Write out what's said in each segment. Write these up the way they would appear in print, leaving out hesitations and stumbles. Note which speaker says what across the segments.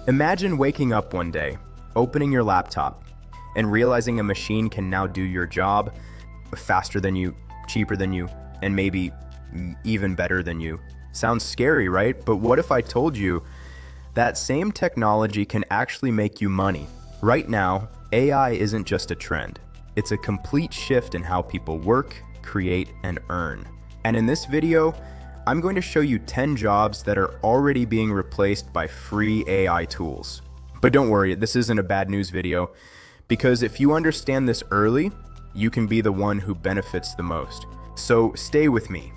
Speaker 1: Imagine waking up one day, opening your laptop, and realizing a machine can now do your job faster than you, cheaper than you, and maybe even better than you. Sounds scary, right? But what if I told you that same technology can actually make you money? Right now, AI isn't just a trend. It's a complete shift in how people work, create, and earn. And in this video, I'm going to show you 10 jobs that are already being replaced by free AI tools. But don't worry, this isn't a bad news video, because if you understand this early, you can be the one who benefits the most. So stay with me,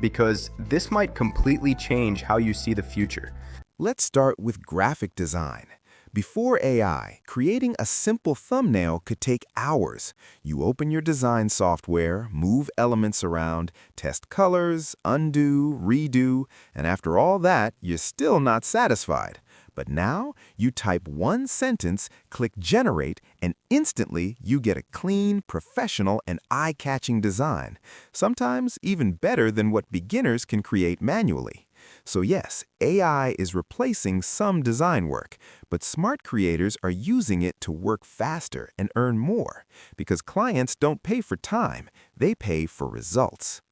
Speaker 1: because this might completely change how you see the future.
Speaker 2: Let's start with graphic design. Before AI, creating a simple thumbnail could take hours. You open your design software, move elements around, test colors, undo, redo, and after all that, you're still not satisfied. But now, you type one sentence, click Generate, and instantly you get a clean, professional, and eye-catching design. Sometimes even better than what beginners can create manually. So yes, AI is replacing some design work, but smart creators are using it to work faster and earn more, because clients don't pay for time, they pay for results.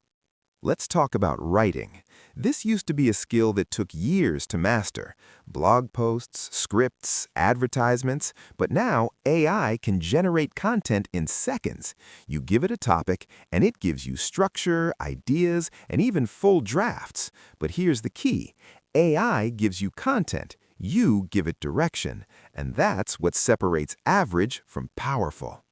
Speaker 2: Let's talk about writing. This used to be a skill that took years to master. Blog posts, scripts, advertisements, but now AI can generate content in seconds. You give it a topic, and it gives you structure, ideas, and even full drafts. But here's the key. AI gives you content, you give it direction, and that's what separates average from powerful.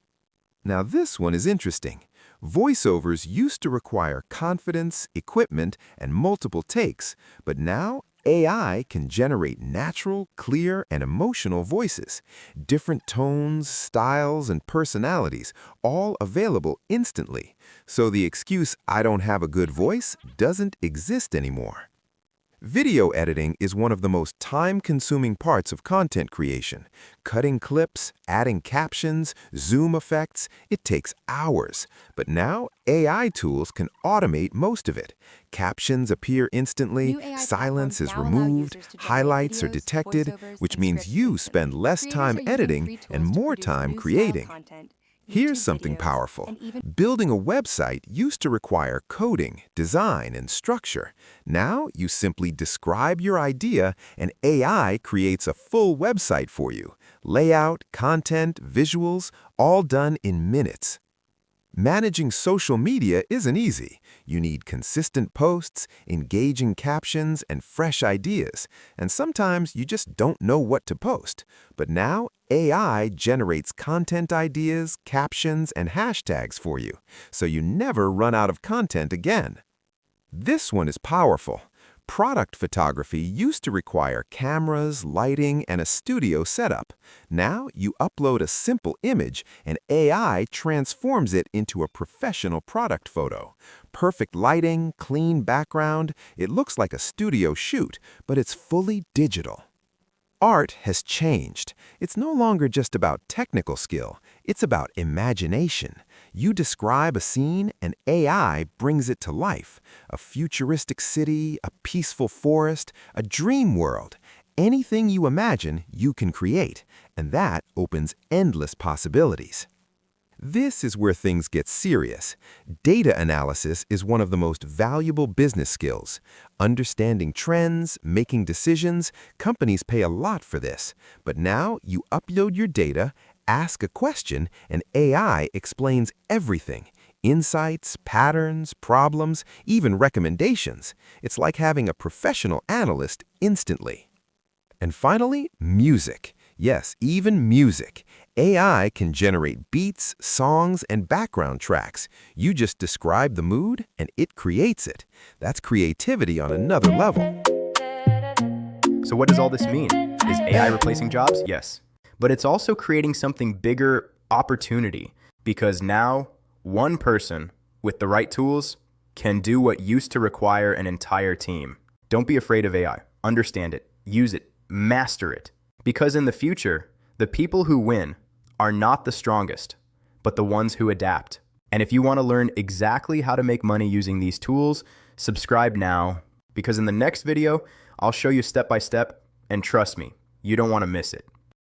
Speaker 2: Now this one is interesting. Voiceovers used to require confidence, equipment, and multiple takes, but now AI can generate natural, clear, and emotional voices. Different tones, styles, and personalities, all available instantly. So the excuse, "I don't have a good voice," doesn't exist anymore. Video editing is one of the most time-consuming parts of content creation. Cutting clips, adding captions, zoom effects, it takes hours. But now, AI tools can automate most of it. Captions appear instantly, silence is removed, highlights are detected, which means you spend less time editing and more time creating. Here's something powerful. Building a website used to require coding, design, and structure. Now you simply describe your idea and AI creates a full website for you. Layout, content, visuals, all done in minutes. Managing social media isn't easy. You need consistent posts, engaging captions, and fresh ideas. And sometimes you just don't know what to post. But now, AI generates content ideas, captions, and hashtags for you, so you never run out of content again. This one is powerful. Product photography used to require cameras, lighting, and a studio setup. Now you upload a simple image and AI transforms it into a professional product photo. Perfect lighting, clean background, it looks like a studio shoot, but it's fully digital. Art has changed. It's no longer just about technical skill, it's about imagination. You describe a scene and AI brings it to life. A futuristic city, a peaceful forest, a dream world. Anything you imagine, you can create, and that opens endless possibilities. This is where things get serious. Data analysis is one of the most valuable business skills. Understanding trends, making decisions, companies pay a lot for this. But now you upload your data, ask a question, and AI explains everything. Insights, patterns, problems, even recommendations. It's like having a professional analyst instantly. And finally, music. Yes, even music. AI can generate beats, songs, and background tracks. You just describe the mood, and it creates it. That's creativity on another level.
Speaker 1: So what does all this mean? Is AI replacing jobs? Yes. But it's also creating something bigger, opportunity, because now one person with the right tools can do what used to require an entire team. Don't be afraid of AI. Understand it, use it, master it. Because in the future, the people who win are not the strongest, but the ones who adapt. And if you want to learn exactly how to make money using these tools, subscribe now, because in the next video, I'll show you step by step, and trust me, You don't want to miss it.